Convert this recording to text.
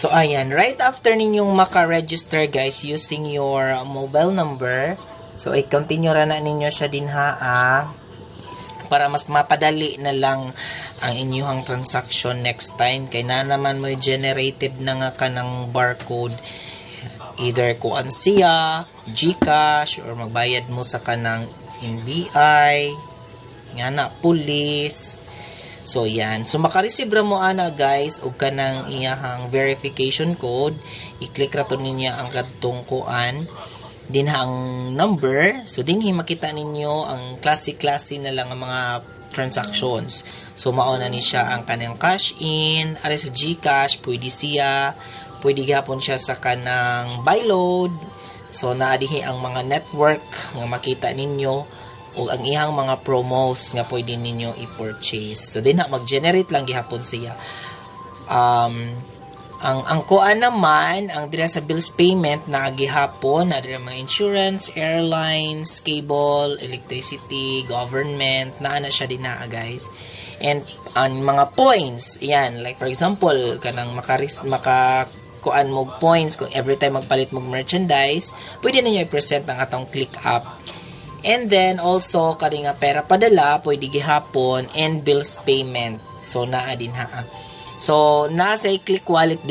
So, ayan. Right after ninyong maka-register, guys, using your mobile number. So, i-continue ra na ninyo siya din para mas mapadali na lang ang inyong transaction next time. Kaya na naman mo generated na nga ka ng barcode. Either kuan siya, GCash, or magbayad mo sa kanang NBI, nga na, police. So, yan. So, makareceive ra mo ana, guys, o kanang iyahang verification code. I-click ra to niya ang kadtong kuan. Din ang number. So, din makita ninyo ang klase-klase na lang ang mga transactions. So, mauna ni siya ang kanang cash in. Ari sa GCash, pwede siya. Pwede gapon siya sa kanang buy load. So, naadihi ang mga network nga makita ninyo o ang ihang mga promos nga pwede ninyo i-purchase. So, din mag-generate lang gihapon siya. Ang kuan naman, ang dira sa bills payment na gihapon, na dira mga insurance, airlines, cable, electricity, government, na siya din guys. And ang mga points, yan, like for example, kanang kuan mo points kung every time magpalit mo merchandise, pwede ninyo i-present ang atong click up. And then, also, kani nga pera padala, pwede gihapon, and bills payment. So, naa din So, nasa click wallet din